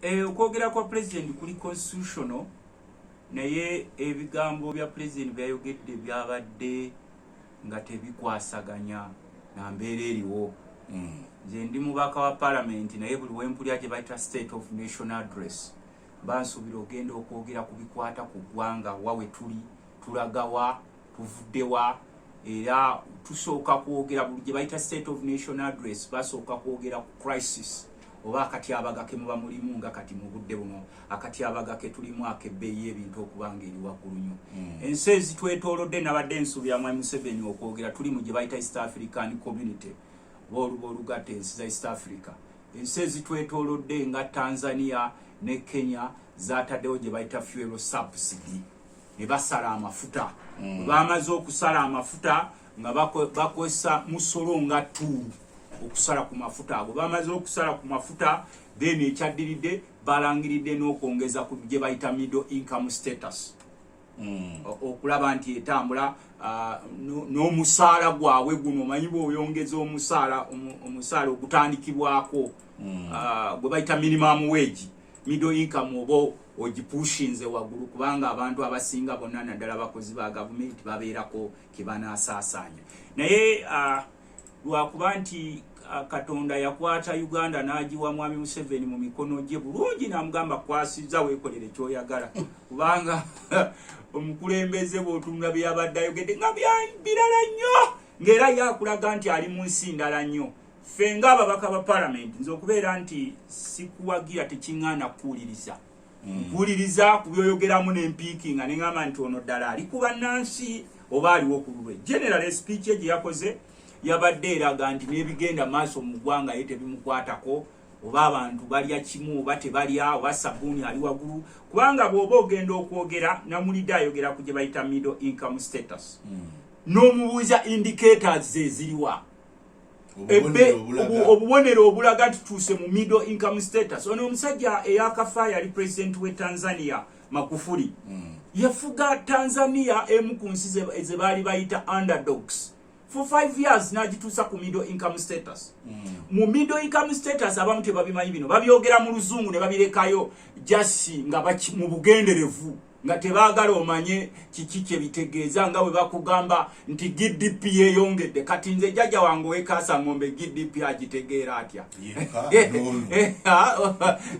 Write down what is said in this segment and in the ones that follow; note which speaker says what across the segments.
Speaker 1: okwogera kwa president kuli constitutional naye ebigambo bya president byayogedde byabadde nga tebikwasaganya na mbeera eriwo. Nze ndi mubaka wa parliament naye buli wempulya gye bayita state of nation address bansuubira ogenda okwogera ku bikwata ku ggwanga wawe tuli tulagawa tuvuddewa era tusooka kwogera buli gye bayita state of nation address basooka kwogera ku crisis oba akatyabaga ke muba mulimu nga kati mu budde buno akatyabaga ke tulimu akebbeeyi y'ebintu okubanga eri waggulu nnyo. Ensi ezitwetoolodde nabadde nsuubira Mwami Museveni okwogera tuli mu gye bayita East African Community oluba olugatta ensi za East Africa. Ensi ezitwetoolodde nga Tanzania ne Kenya zaataddewo gye bayita fuel subsidy ne basala amafuta. Bamaze okusala amafuta nga bakozesa musolo nga ttulu okusala ku mafuta ago. Bamaze okusala ku mafuta then ekyaddiridde balangiridde n'okwongeza ku gye bayita middle income status. Okulaba nti etambula n'omusaala gwabwe guno omanyi bw'oyongeza omusaala ogutandikibwako gwe bayita minimum wage middle income oba ogipushinze waggulu kubanga abantu abasinga bonna naddala abakozi ba gavumenti babeerako ke banaasaasanya. Naye lwakuba nti Katonda yakwata Uganda n'agiwa Mwami Museveni mu mikono gye bulungi n'amugamba kwasizza weekolere ky'oyagala kubanga omukulembeze bw'otunula bye yabadde ayogedde nga birala nnyo ng'era yakulaga nti ali mu nsi ndala nnyo. Ffe ng'ababaka ba palamenti nze okubeera nti sikuwagira tekiŋŋaana kuwuliriza mpuliriza ku byoyogeramu n'empiikinga ne ŋŋamba nti ono ddala ali ku bannansi oba aliwo ku lulwe. General speech gye yakoze yabadde eraga nti n'ebigenda maaso mu ggwanga ye tebimukwatako oba abantu balya kimu oba tebalya oba sabbuuni ali waggulu kubanga bw'oba ogenda okwogera namulidde ayogera ku gye bayita middle income status n'omubuuza indicators eziriwa obubonero obulaga nti tutuuse mu middle income status. Ono omusajja eyakafa yali president we Tanzania Magufuli yafuga Tanzania emu ku nsi ze baali bayita underdogs for 5 years n'agituusa ku middle income status. Mu middle income status abamu tebabimanyi bino babyogera mu luzungu ne babirekayo jasi nga mu bugenderevu nga tebaagala omanye kiki kye bitegeeza nga bwe bakugamba nti GDP yeyongedde kati nze jjajja wange wekaasa ng'ombe GDP agitegeera atya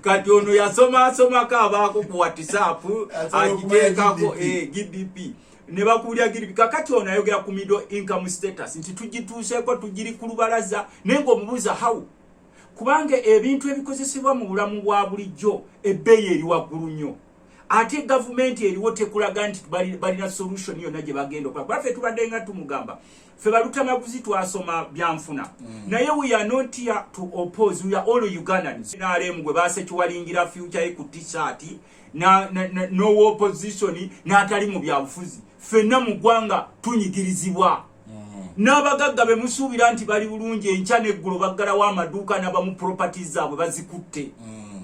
Speaker 1: kati ono yasomaasomako abaako ku WhatsApp agiteekako GDP ne bakuulya GDP kakati ono ayogera ku middle income status nti tugituuseeko tugiri ku lubalaza naye ng'omubuuza hawu kubanga ebintu ebikozesebwa mu bulamu bwa bulijjo ebbeeyi eri waggulu nnyo ate gavumenti eriwo tekulaga nti balina solution yonna gye bagenda okukola. Ffe tubadde nga tumugamba ffe balutamaguzi twasoma byanfuna naye we are not here to oppose, we are all Ugandans. NRM gwe baasekiwalingira future ye ku t-shirt no opposition n'atali mu byabufuzi ffenna mu ggwanga tunyigirizibwa n'abagagga be musuubira nti bali bulungi enkya n'eggulo baggalawo amaduuka n'abamu properties zaabwe bazikutte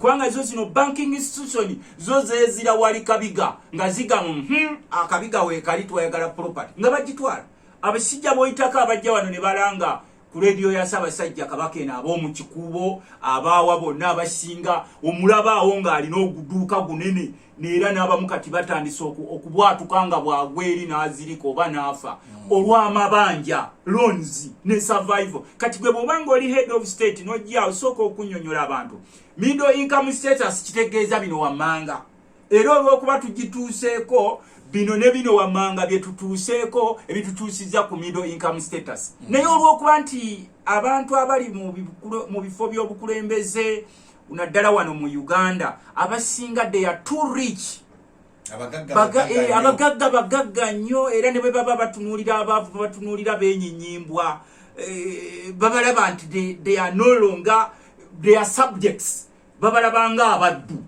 Speaker 1: kubanga zo zino banking institution zo zeezira wali kabiga nga zigamu akabiga weekali twayagala property nga bagitwala. Abasijja boyitako abajja wano ne balanga ku leediyo ya Ssaabasajja Kabaka eno ab'omu kikuubo abaawa bonna abasinga omulabaawo ng'alina oguduuka gunene neera n'abamu kati batandise okubwatuka nga bwagweri n'azirika oba n'afa olw'amabanja loans ne survival. Kati gwe bw'obanga oli head of state n'ojja osooka okunnyonnyola abantu middle income status kitegeeza bino wammanga era olw'okuba tugituuseeko bino ne bino wammanga bye tutuuseeko ebitutuusiza ku middle income status. Naye olw'okuba nti abantu abali mu bifo by'obukulembeze naddala wano mu Uganda abasinga they are too rich abagagga bagagga nnyo era ne bwe baba batunuulira abaavu batunuulira beenyinyimbwa babalaba nti they are no longer they are subjects babalabanga abaddu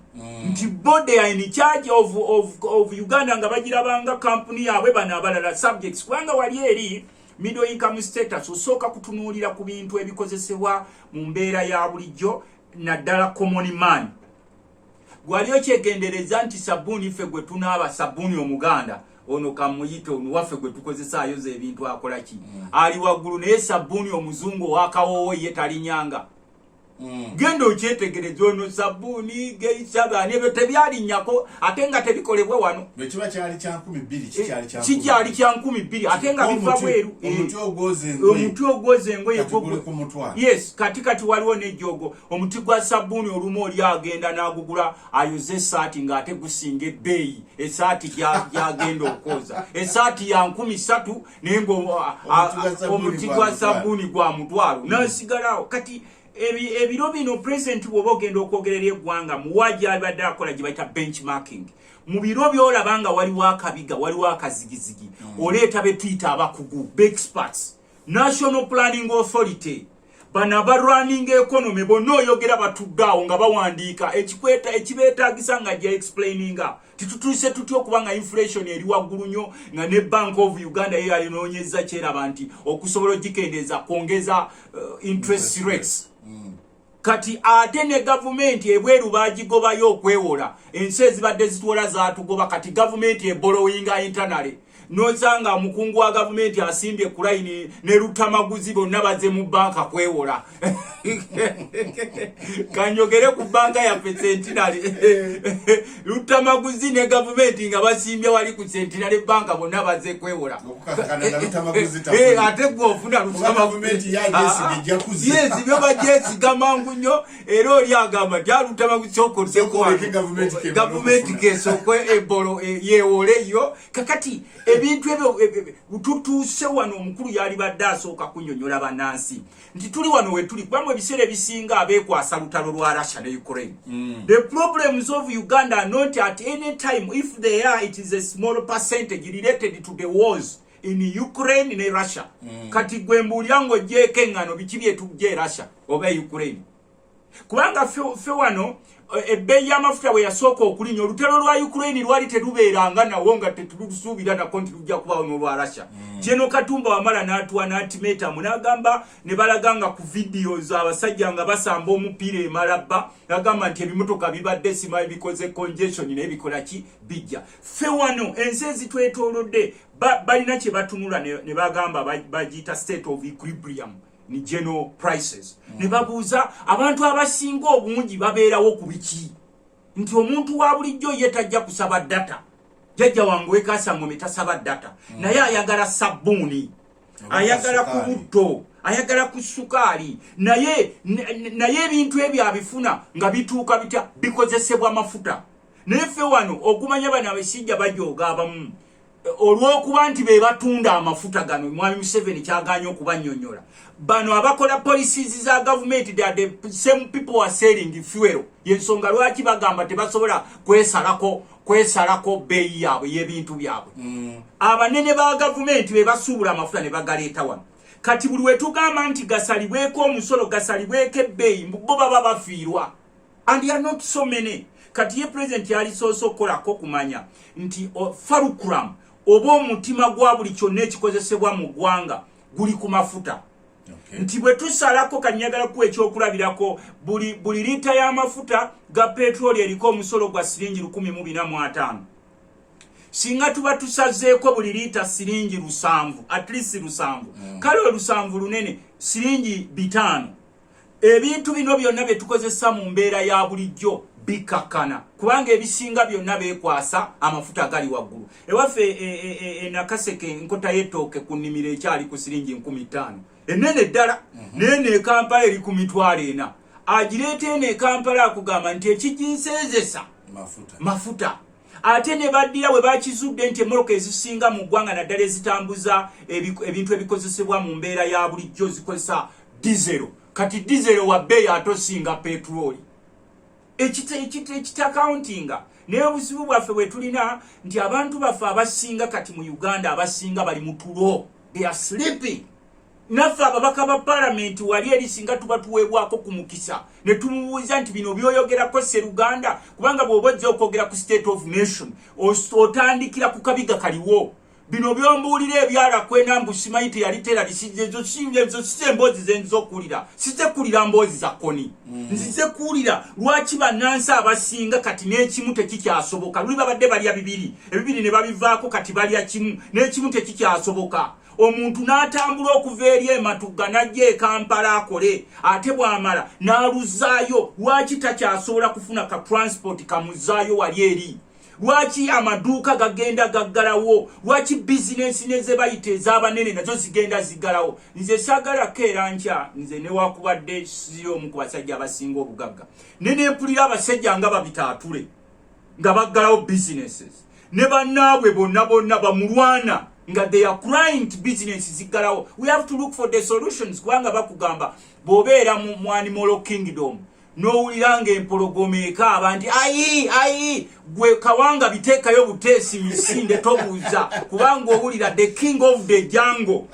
Speaker 1: nti bo they are in charge of Uganda nga bagirabanga kampuni yaabwe bano abalala subjects kubanga wali eri middle income status osooka kutunuulira ku bintu ebikozesebwa mu mbeera ya bulijjo naddala common man. Gwali okyegendereza nti sabbuuni ffe gwe tunaaba sabbuuni omuganda ono kamuyite ono waffe gwe tukozesaayo ze ebintu akola ki ali waggulu naye sabbuuni omuzungu owakawoowo ye talinyanga genda okyetegereza ono sabbuuni geisabani ebyo tebyalinnyako ate nga tebikolebwa wano
Speaker 2: kiba kyali kya 12
Speaker 1: kikyali kya 12 ate nga biva bweru omuti ogwoza engoye yes kati waliwo n'ejjogo omuti gwa sabbuuni olumu oli agenda n'agugula ayoze esaati ng'ate gusinga ebbeeyi esaati gyagenda okwoza esaati ya 3,000 naye ng'omuti gwa sabbuuni gwa mutwalo n'asigalawo kati ebiro bino president bw'oba ogenda okwogerera eggwanga muwa gy'abadde akola gye bayita benchmarking mu biro by'olaba nga waliwo akabiga waliwo akazigizigi oleeta be tuyita abakugu experts National Planning Authority bana barunning economy bonna oyogera batudde awo nga bawandiika ekibeetaagisa nga gye explaininga titutuuse tutya okubanga inflation eri waggulu nnyo nga ne Bank of Uganda ye yalinoonyeza kyeraba nti okusobola ogikendeeza kwongeza interest rates kati ate ne gavumenti ebweru bagigobayo okwewola ensi ezibadde zitwola zaatugoba kati gavumenti eborrowinga internally nosanga omukungu wa gavumenti asimbye ku line ne lutamaguzi bonna baze mu banka kwewola kanyogere ku banka ya Centenary lutamaguzi ne gavumenti nga basimbye wali ku Centenary banka bonna baze kwewola ate gwofuna
Speaker 2: lutamaguzi
Speaker 1: yes byo bajesiga mangu nnyo era oli agamba tya lutamaguzi sokozeko gavumenti kesokwe ebolo yewoleyo kakati ebintu ebyo tutuuse wano omukulu yali badde asooka kunnyonnyola bannansi nti tuli wano we tuli kubanga ebiseera ebisinga abeekwasa lutalo lwa Russia ne Ukraine. The problems of Uganda are not at any time, if they are, it is a small percentage related to the wars in Ukraine ne Russia. Kati gwe mbuulira ng'oggyeko eŋŋano biki byetujja e Russia oba e Ukraine. Kubanga ffe wano ebbeeyi y'amafuta bwe yasooka okulinnya olutalo lwa Ukraine lwali terubeeranga nawo nga tetulusuubira nako nti lujja kubaawo n'olwa Russia. Jeno Katumba wamala n'atuwa n'ultimatum n'agamba ne balaganga ku videos abasajja nga basamba omupiira emalabba n'agamba nti ebimotoka bibadde simanyi bikoze congestion n'ebikola ki bijja. Ffe wano ensi ezitwetoolodde balina kye batunula ne bagamba bagiyita state of equilibrium ni general prices. Ne babuuza abantu abasinga obungi babeerawo ku biki nti omuntu wa bulijjo ye tajja kusaba data jajja wangu wekasangome tasaba data naye ayagala sabbuuni ayagala ku butto ayagala ku sukaali naye ebintu ebyo abifuna nga bituuka bitya bikozesebwa mafuta naye ffe wano okumanya bano abasijja bajooga abamu olw'okuba nti be batunda amafuta gano mwami Museveni kyaganye okubannyonnyola bano abakola policies za government they are the same people are selling fuel yensonga lwaki bagamba tebasobola kwesalako bbeeyi yaabwe y'ebintu byabwe abanene ba government be basuubula amafuta ne bagaleeta wano kati buli wetugamba nti gasalibweko omusolo gasalibweko ebbeeyi bo baba bafiirwa and they are not so many. Kati ye president yali soso okukolako kumanya nti farukuram oba omutima gwa buli kyonna ekikozesebwa mu ggwanga guli ku mafuta. Nti bwe tusalako kanyagala ku ekyokulabirako buli lita y'amafuta ga petroli eriko omusolo gwa siringi 145. Singa tuba tusazeeko buli lita siringi 7 at least 7 kale 7 lunene siringi 5 ebintu bino byonna bye tukozesa mu mbeera ya bulijjo bikakana kubanga ebisinga byonna beekwasa amafuta gali waggulu ewaffe nakaseke nkota y'ettooke ku nnimiro ekyali ku siringi 15,000 enene ddala nene e Kampala eri ku mitwalo 4 agireeta eno e Kampala akugamba nti ekiginsezesa mafuta ate ne baddira bwe bakizudde nti emmoloka ezisinga mu ggwanga naddala ezitambuza ebintu ebikozesebwa mu mbeera ya bulijjo zikozesa dizero kati dizero wa bbeeyi atosinga petroli ekitakauntinga naye obuzibu bwaffe bwe tulina nti abantu baffe abasinga kati mu Uganda abasinga bali mu tulo they are sleeping. Naffe ababaka ba parliament wali erisinga tuba tuweebwako ku mukisa ne tumubuuza nti bino byoyogerako Sseruganda kubanga bw'obojja okwogera ku state of nation otandikira ku kabiga kaliwo bino byombuulira ebyala kwenambu simanyi teyali teralisizo si emboozi zenzokulira size kulira mboozi za koni nzize kuwulira lwaki bannansi abasinga kati n'ekimu tekikyasoboka luli babadde balya bibiri ebibiri ne babivaako kati balya kimu n'ekimu tekikyasoboka omuntu n'atambula okuva eri Ematugga n'ajja e Kampala akole ate bw'amala n'aluzaayo lwaki takyasobola kufuna ka transport kamuzaayo wali eri lwaki amaduuka gagenda gaggalawo lwaki bizinensi neze bayita ez'abanene nazo zigenda ziggalawo nze saagalako era nkya nze newakubadde siri omu ku basajja abasinga obugagga nenempulira abasajja nga babitaatule nga baggalawo businesses ne bannaabwe bonna bamulwana nga they are crying to business ziggalawo. We have to look for the solutions kubanga bakugamba bw'obeera mu animal kingdom n'owulira ng'empologoma ekaaba nti ayi gwe kawanga biteekayo buteesi misinde tobuuza kubanga owulira the king of the jungle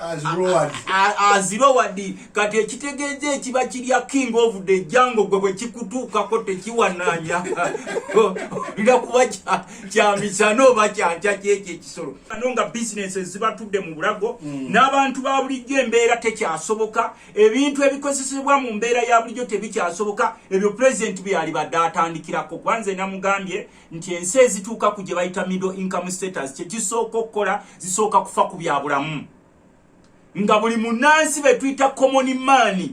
Speaker 1: azirowadi kati ekitegeeza ekiba kirya king of the jungle gwe bwe kikutuukako tekiwanaanya olira kuba kyamisana oba kyanca kyekyo ekisolo ano nga businesses zibatudde mu bulago n'abantu ba bulijjo embeera tekyasoboka ebintu ebikozesebwa mu mbeera ya bulijjo tebikyasoboka ebyo president byali badde atandikirako kwanze namugambye nti ensi ezituuka ku gye bayita middle income status kyekisooka okukola zisooka kufa ku byabulamu nga buli munnansi betuyita common man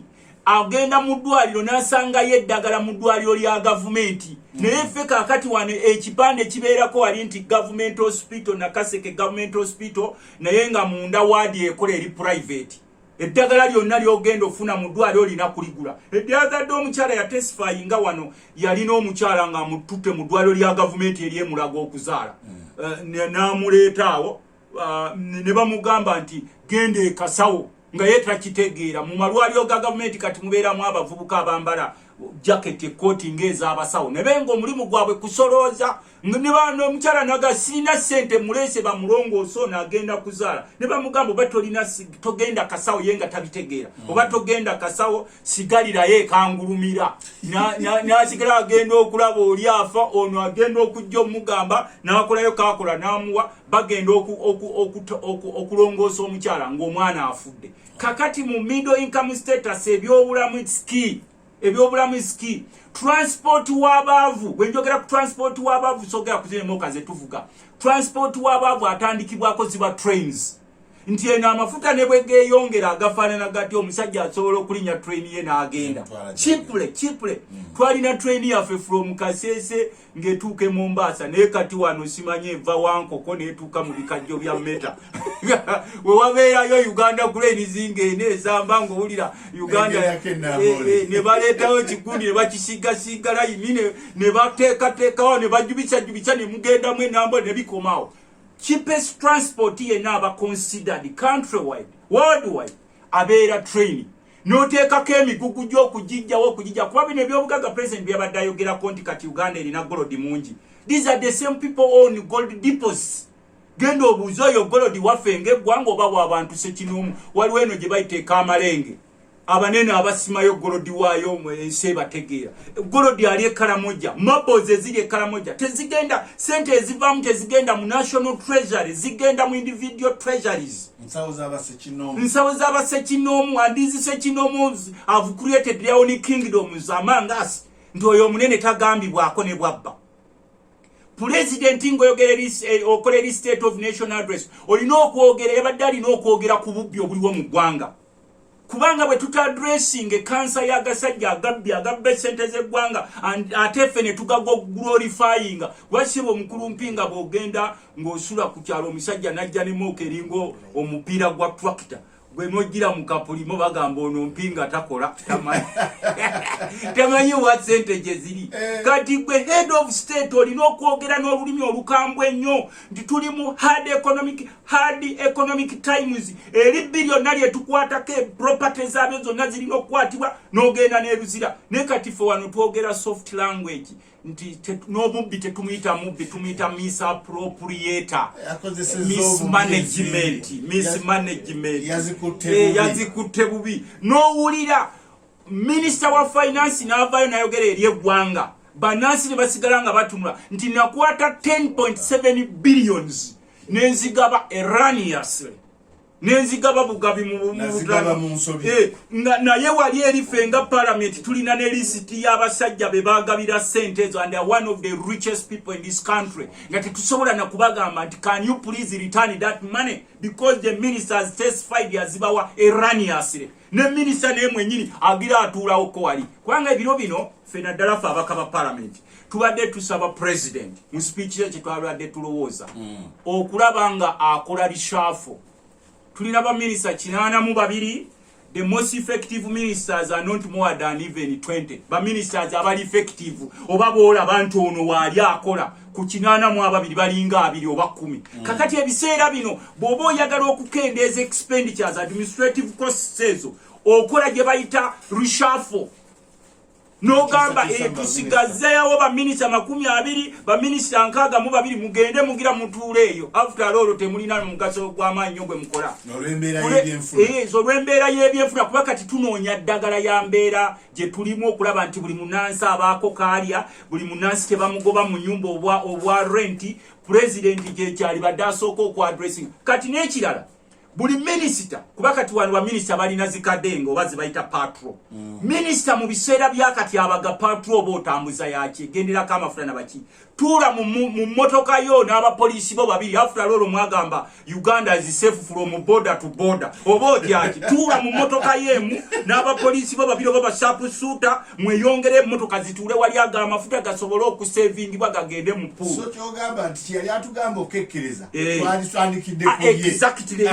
Speaker 1: agenda mu ddwaliro n'asangayo eddagala mu ddwaliro lya gavumenti naye ffe kaakati wano ekipande kibeerako wali nti government hospital Nakaseke government hospital naye nga munda waadi ekola eri private eddagala lyonna lyogenda ofuna mu ddwaliro olina kuligula. Eddagala omukyala yatesifayinga wano yalina omukyala nga amututte mu ddwaliro lya gavumenti eryemulaga okuzaala n'amuleeta awo ne bamugamba nti genda ekasawo nga ye takitegeera mu malwaliro ga gavumenti kati mubeeramu abavubuka abambala jaketi ekkooti ng'ez'abasawo ne benga omulimu gwabwe kusolooza ne omukyala naga sirina ssente muleese bamulongoosa ono agenda kuzaala ne bamugamba oba togenda kasawo ye nga tabitegeera oba togenda kasawo sigalirayo ekangulumira n'asigala agenda okulaba oli afa ono agenda okujja omugamba n'akolayo kakola n'amuwa bagenda okulongoosa omukyala ng'omwana afudde. Kakati mu middle income status ebyobulamu ski transport w'abaavu wenjogera ku transport w'abaavu sogera kuzine moka ze tuvuga transport w'abaavu atandikibwako ziba trains nti eno amafuta ne bwe geeyongera agafaanana gati omusajja asobola okulinya train ye n'agenda cheaply twalina train yaffe from Kasese ng'etuuka e Mombasa naye kati wano simanye eva Wankoko n'etuuka mu bikajjo bya meta we wabeerayo Uganda Cranes ng'ene ezamba ng'owulira Uganda ne baleetawo kigundi ne bakisiigasiiga layini ne bateekateekawo ne bajubisa ne mugendamu enambo ne bikomaawo. Cheapest transport yenna aba considered countrywide worldwide abeera train n'oteekako emigugu gy'okugijjawo kuba bino ebyobugaga president byabadde ayogerako nti kati Uganda erina gold mungi. These are the same people own gold depots. Genda obuuza oyo gold waffe ng'eggwanga oba bw'abantu Ssekinomu waliwo eno gye bayiteeka amalenge abanene abasimayo golodi waayo ensi ebategeera golodi ali ekalamoja maboze ziri ekalamoja tezigenda sente ezivaamu tezigenda mu national treasury zigenda mu individual treasuries. Nsawo z'Abasekinomu and these Sekinomus have created their own kingdoms among us nti oyo omunene tagambibwako ne bwabba. President okoleri state of nation address olina okwogera ebadde alina okwogera ku bubbi obuliwo mu ggwanga kubanga bwe tutadressing cancer y'agasajja agabbe sente z'eggwanga ate ffe ne tugago glorifying wasiba omukulu mpinga bw'ogenda ng'osula ku kyalo omusajja najja ne mooka eringo omupiira gwa tractor gwe mojjira mu kapulimo bagamba ono mpinga takola tamanyi wa sente gye ziri kati gwe head of state olina okwogera n'olulimi olukambwe ennyo nti tuli mu hard economic times eri biliyona lyetukwatako property zaabyo zonna zirina okukwatibwa n'ogenda n'eruzira ne kati ffe wano twogera soft language nti n'obubbi tetumuyita mubbi tumuyita misappropriator mismanagement yazikutte bubi n'owulira minisita wa finance n'avaayo n'ayogera eri eggwanga bannansi ne basigala nga batunula nti nakwata 10.7 billions n'enzigaba erroneously nenzigaba bugabi mu naye wali erifenga parliament tulina ne list y'abasajja be bagabira sente ezo and they are one of the richest people in this country nga tetusobola na kubagamba nti can you please return that money because the ministers testified yazibawa erroneously ne minister ne mwenyini agira atulawo ko wali kwanga ebiro bino fena dalafa abakaba parliament tubadde tusaba president mu speech ye twalwadde tulowooza okulaba nga akola reshuffle. Tulina ba minister 82. The most effective ministers are not more than even 20. Ba ministers abali effective oba bola bantu ono wali akola ku 82 balinga 2 oba 10. Kakati ebiseera bino bobo oyagala okukendeeza expenditures administrative costs ezo okola gye bayita reshuffle. No gamba tusigazeewo ba minister 20 ba minister 62 mugende mugira mutuule eyo after all temulina mugaso gw'amaanyi gwe mukola olw'embeera y'ebyenfuna kuba kati tunoonya ddagala ya mbeera gye tulimu okulaba nti buli munansi abaako kaalya buli munansi tebamugoba mu nyumba obwa renti president gye kyali badde asooka okwadressing kati n'ekirala buli minister kuba kati wano ba minister balina zikadengo oba zibayita patrol minister mu biseera byakati abaga patrol botambuza yaki genderako amafuta na baki tuula mu motoka yo n'abapoliisi bo babiri after all mwagamba Uganda is safe from border to border oba otyaki tuula mu motoka yemu n'abapoliisi bo babiri oba bashapusuuta mweyongere motoka zituule wali aga amafuta gasobole okusavingibwa gagende mu pool.
Speaker 2: So kyogamba nti yali atugamba okekkereza twaliswandikidde ku ye
Speaker 1: exactly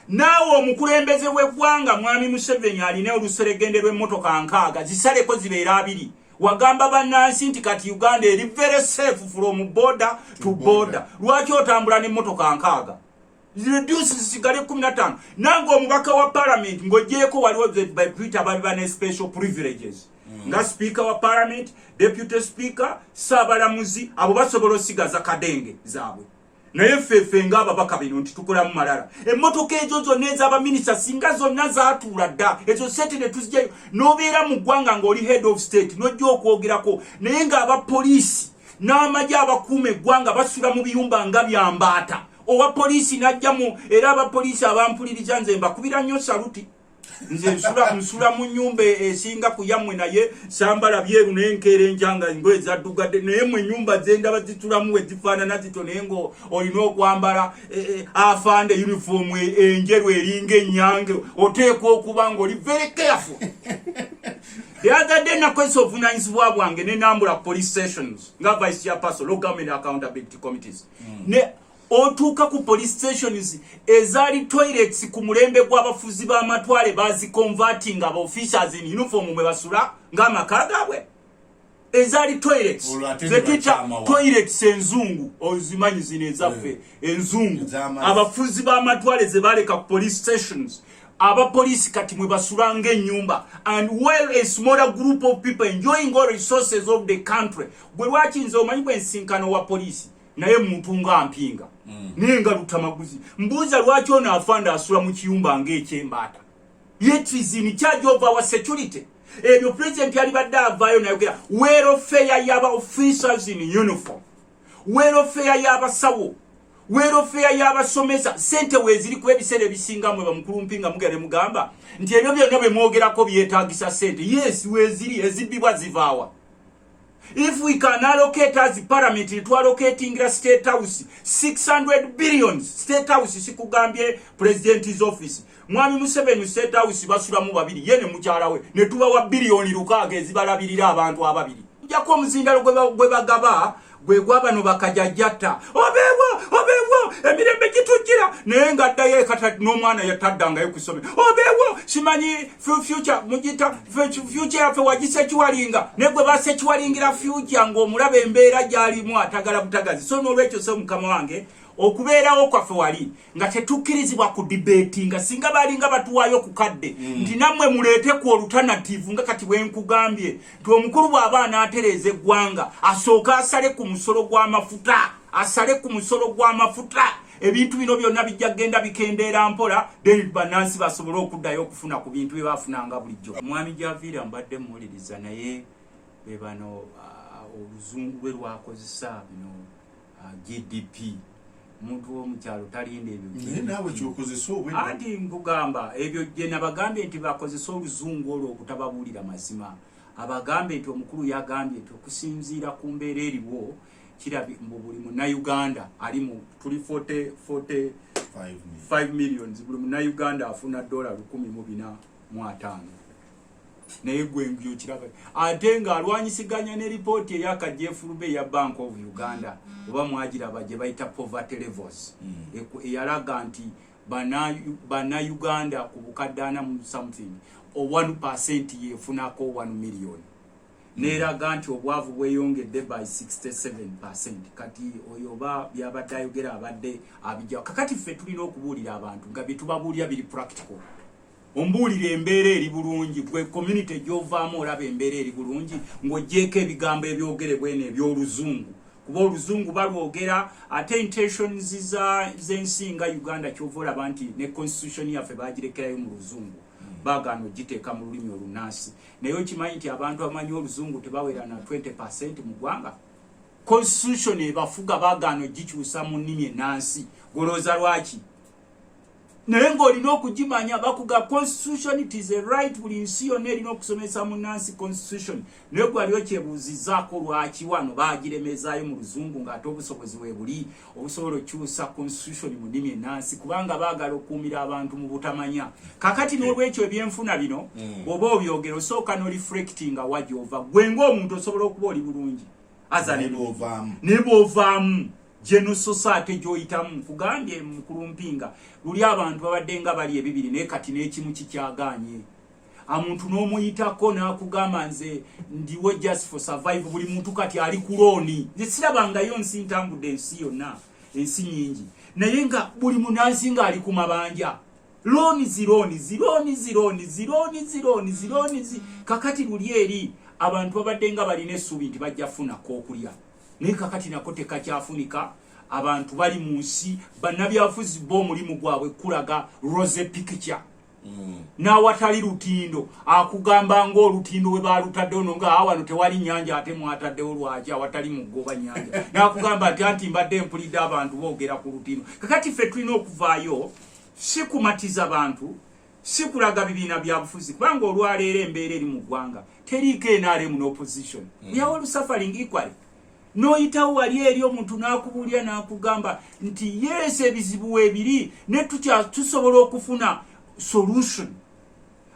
Speaker 1: nawo omukulembeze w'eggwanga mwami Museveni alina oluseregende lw'emmotoka 6 zisaleko zibeera 2 wagamba bannansi nti kati Uganda eri very safe from border to border lwaki otambula n'emmotoka 6 reduce zisigale 15 nange omubaka wa parliament ng'ogyeko waliwo by Twitter baliba ne special privileges nga speaker wa parliament deputy speaker saabalamuzi abo basobola osigaza kadenge zaabwe naye ffeffe ng'ababaka bino nti tukolamu malala emmotoka ezo zonna ez'abaminista singa zonna zaatuula dda ezo sente ne tuzigyayo n'obeera mu ggwanga ng'oli head of state n'ojja okwogerako naye ng'abapoliisi n'amagye abakuuma eggwanga basula mu biyumba nga byambaata owa poliisi n'ajjamu era abapoliisi abampuliriza nze mbakubira nnyo saluti nze nsula mu nyumba esinga ku yammwe naye sambala byeru n'enkeera enjanga ngoye zaddugadde naye mwe nyumba zendaba zitulamu we zifaanana zito naye ngo olina okwambala afande uniform enjeru eringa ennyange oteekwa okuba ng'oli very careful. The other day nakwesa obuvunaanyizibwa bwange ne nambula police stations nga vice chairperson local government accountability committees otuuka ku police stations ezaali toilets ku mulembe gw'abafuzi b'amatwale baziconverting aba officials in uniform mwe basula ng'amaka gaabwe ezaali toilets zetuyita toilets enzungu ozimanyi zino ezaffe enzungu abafuzi b'amatwale ze baleka ku police stations abapoliisi kati mwe basula ng'ennyumba and while a smaller group of people enjoying all resources of the country bwe lwaki nze omanyi bwe nsinkano wa poliisi naye muntu nga mpinga nenga lutamaguzi mbuuza lwaki ono afanda asula mu kiyumba ng'ekyembaata yet is in charge of our security. Ebyo president yali badde avaayo nayogera welfare y'aba officers in uniform, welfare y'abasawo, welfare y'abasomesa sente weeziri ku ebiseera ebisinga mwe bamukulumpinga mugere mugamba nti ebyo byonna bwe mwogerako byetaagisa sente. Yes, weeziri ezibbibwa zivaawa. If we can allocate as parliament to allocating the state house 600 billion state house sikugambye president's office mwami Museveni state house basula mu babiri yene mukyalawe ne tuba wa billion 6 ezibalabirira abantu ababiri jako omuzindalo gwe bagaba gwe gwabano bakajajjata obewo emirembe gitujira naye nga ddayo ekata n'omwana yataddanga yokusome obewo simanyi future mugita future yafe wagise kiwalinga negwe base kiwalingira future ng'omulaba embeera gyalimu atagala butagazi. So n'olwekyo so mukama wange okubeerawo kwaffe wali nga tetukkirizibwa ku debate nga singa balinga batuwaayo ku kadde nti nammwe muleete ku alternative nga kati bwe nkugambye nti omukulu bw'aba anaatereeza eggwanga asooka asale ku musolo gw'amafuta ebintu bino byonna bijja genda bikendeera mpola then bannansi basobole okuddayo okufuna ku bintu bye baafunanga bulijjo. Mwami Javiira mbadde muwuliriza naye be bano oluzungu lwe lwakozesa bino GDP omuntu w'omukyalo talinda ebyo
Speaker 2: nawe kyokozesa
Speaker 1: anti nkugamba ebyo gye nabagambye nti bakozesa oluzungu olwo okutababuulira mazima. Abagambye nti omukulu yagambye nti okusinziira ku mbeera eriwo kirabi buli munnayuganda ali mu tuli 45 millions buli munnayuganda afuna $145. Naye gwe ngyo kiraba ate nga alwanyisiganya ne ripooti eyaka Jeff Rube ya Bank of Uganda oba mwagiraba gye bayita poverty levels eyalaga nti bannayuganda ku bukaddaana mu something o 1% yefunako 1 million. Neraga nti obwavu bweyongedde by 67%. Kati oyo ba byabadde ayogera abadde abijja kakati ffe tulina okubuulira abantu nga byetubabuulira biri practical. Ombuulire embeera eri bulungi gwe community gy'ovaamu olaba embeera eri bulungi ng'oggyeko ebigambo ebyogerebwa eby'oluzungu kuba oluzungu balwogera ate intentions z'ensi nga Uganda kyova olaba nti ne constitution yaffe baagirekerayo mu luzungu baagaana ogiteeka mu lulimi olunaasi. Naye okimanyi nti abantu abamanyi oluzungu tebawera na 20% mu ggwanga. Constitution ebafuga baagaana ogikyusa mu nnimi ennansi golooza lwaki? Naye ng'olina okugimanya bakuga constitution, it is a right buli nsi yonna erina okusomesa mu nnansi constitution. Naye gwali okyebuuzizzaako lwaki wano baagiremezaayo mu luzungu ng'ate obusobozi we buli obusobola okyusa constitution mu nnimi ennansi kubanga baagala okuumira abantu mu butamanya. Kakati n'olwekyo ebyenfuna bino oba obyogera osooka n'oreflectinga wa gy'ova gwe ng'omuntu osobola okuba oli bulungi aza ne bw'ovaamu General society gyoyitamu kugambye mukulu mpinga luli abantu babadde nga bali ebibiri naye kati n'ekimu kikyaganye. Omuntu n'omuyitako n'akugamba nze ndiwo just for survive buli muntu kati ali ku looni. Sirabangayo nsi ntambudde ensi yonna ensi nyingi naye nga buli munansi nga ali ku mabanja looni. Kakati luli eri abantu babadde nga balina essuubi nti bajja funako okulya naye kakati nako tekakyafunika. Abantu bali mu nsi bannabyabufuzi b'omulimu gwabwe kulaga rose picture n'awatali lutindo akugamba ng'olutindo we baalutaddewo no nga wano tewali nnyanja ate mwataddewo lwaki awatali mugoba nnyanja n'akugamba nti anti mbadde mpulidde abantu boogera ku lutindo. Kakati ffe tulina okuvaayo si kumatiza bantu si kulaga bibiina byabufuzi kubanga olwaleero embeera eri mu ggwanga teriiko NRM n'opposition we are all suffering equally. Noyitawo wali eri omuntu n'akubuulira n'akugamba nti yes ebizibu ebiri ne tusobola okufuna solution.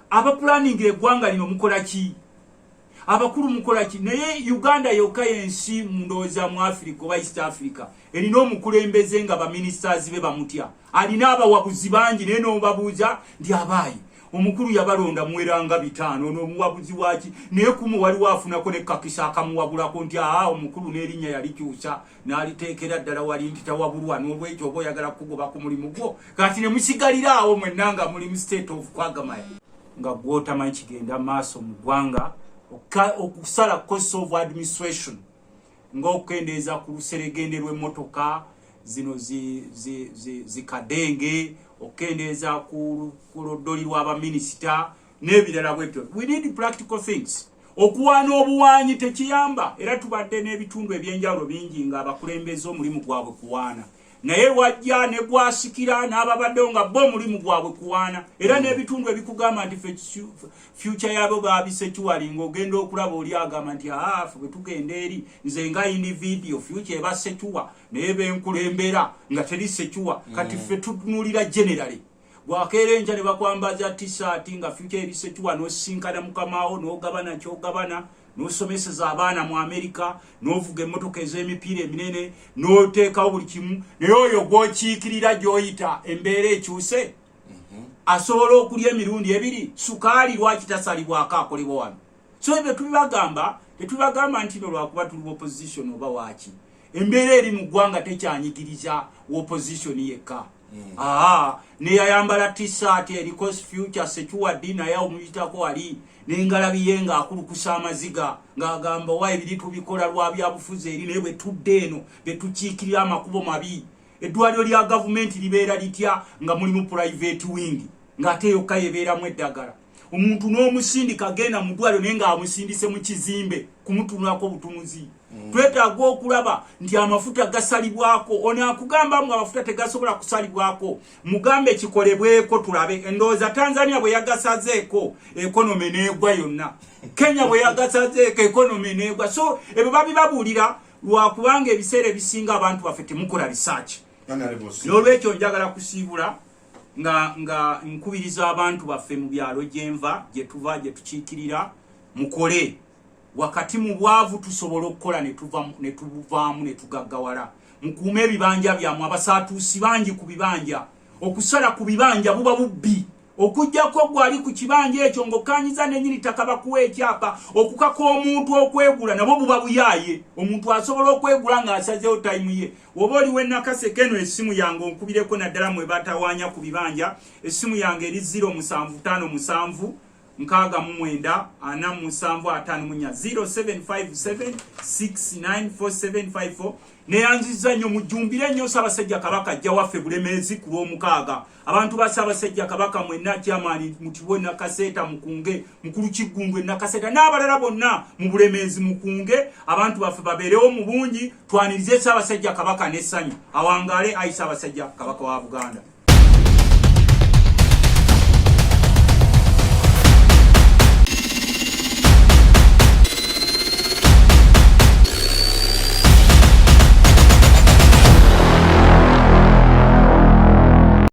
Speaker 1: Aba planning eggwanga lino mukola ki? Abakulu mukola ki? Naye Uganda yokka yensi ndowooza mu Africa oba East Africa erina omukulembeze nga baministers be bamutya alina abawabuzi bangi naye n'obabuuza nti abaayi omukulu yabalonda muweranga 5 n'omuwabuzi waki naye kumu waliwo afunako ne kakisa akamuwabulako nti omukulu n'erinnya yalikyusa n'aliteekera ddala wali nti tawabulwa n'olwekyo oba oyagala kugoba ku mulimu gwo kati ne musigalira awo mwenna nga mulimu state of kwagamaya nga gwotamanyi kigenda maaso mu ggwanga okusala cost of administration ng'okukendeeza ku luseregende lw'emmotoka zino zikadenge okendeeza ku lodoli lw'abaminisita n'ebirala bwebyo. We need practical things. Okuwaana obuwaanyi tekiyamba era tubadde n'ebitundu ebyenjawulo bingi nga abakulembeze omulimu gwabwe kuwaana naye wajja ne gwasikira n'ababaddewo nga bo omulimu gwabwe kuwaana era n'ebitundu ebikugamba nti future yabo babisekiwali ng'ogenda okulaba oli agamba nti ffe bwe tugenda eri nze nga individio future eba sekiwa naye benkulembera nga teri sekiwa kati ffe tutunuulira generally bwakeera enkya ne bakwambaza t-shirt nga future eri sekiwa n'osinkana mukamaawo n'ogabana ky'ogabana n'osomeseza abaana mu Amerika n'ovuga emmotoka ez'emipiira eminene n'oteekawo buli kimu naye oyo gw'okiikirira gy'oyita embeera ekyuse asobola okulya emirundi ebiri sukaali lwaki tasalibwako akolebwa wano. So ebyo tetubagamba nti no lwakuba tuli opposition oba waaki embeera eri mu ggwanga tekyanyigiriza opposition yekka. Neyayambala t-shirt eriko future sekiwaddi naye omuyitako wali n'engalabiye ng'akulukusa amaziga ng'agamba wa ebiri tubikola lwa byabufuzi eri naye bwe tudde eno betukiikirira amakubo mabi eddwaliro lya gavumenti libeera litya nga mulimu private wing ng'ate yokka yebeeramu eddagala. omuntu n'omusindika agenda mu ddwaliro naye nga amusindise mu kizimbe kumutunulako butunuzi. Twetaaga okulaba nti amafuta gasalibwako. Ono akugamba mu amafuta tegasobola kusalibwako, mugambe kikolebweko tulabe. Endowooza Tanzania bwe yagasazeeko ekonomi n'egwa yonna, Kenya bwe yagasazeeko ekonomi n'egwa. So ebyo babibabuulira lwakubanga ebiseera ebisinga abantu baffe temukola research. N'olwekyo njagala kusiibula nga nkubiriza abantu baffe mu byalo gyenva gye tuva gye tukiikirira, mukole. Wakati mu bwavu tusobola okukola ne tuvaamu ne tugaggawala. Mukuume ebibanja byammwe. Abasaatuusi bangi ku bibanja. Okusala ku bibanja buba bubbi. Okujjako gwali ku kibanja ekyo ng'okkaanyiza n'ennyini ttaka bakuwa ekyapa. Okukaka omuntu okwegula nabo buba buyaaye. Omuntu asobola okwegula ng'asazeewo tayimu ye. Oba oli w'e Nakaseke eno essimu yange onkubireko naddala mwe batawaanya ku bibanja. Essimu yange eri 0757 Nkaga mumwenda ana musanvu atanu munya 0757694754 neyanziza nnyo mujumbire nnyo Ssaabasajja Kabaka ajja waffe Bulemeezi ku lw'omukaaga. Abantu ba Ssaabasajja Kabaka mwenna Kyamaani Mutibwe Nakaseeta Mukunge Mukulu Kiggungwe Nakaseeta n'abalala bonna mu Bulemeezi Mukunge. Abantu baffe babeerewo mu bungi, twanirize Ssaabasajja Kabaka n'essanyu. Awangaale ayi Ssaabasajja Kabaka wa Buganda.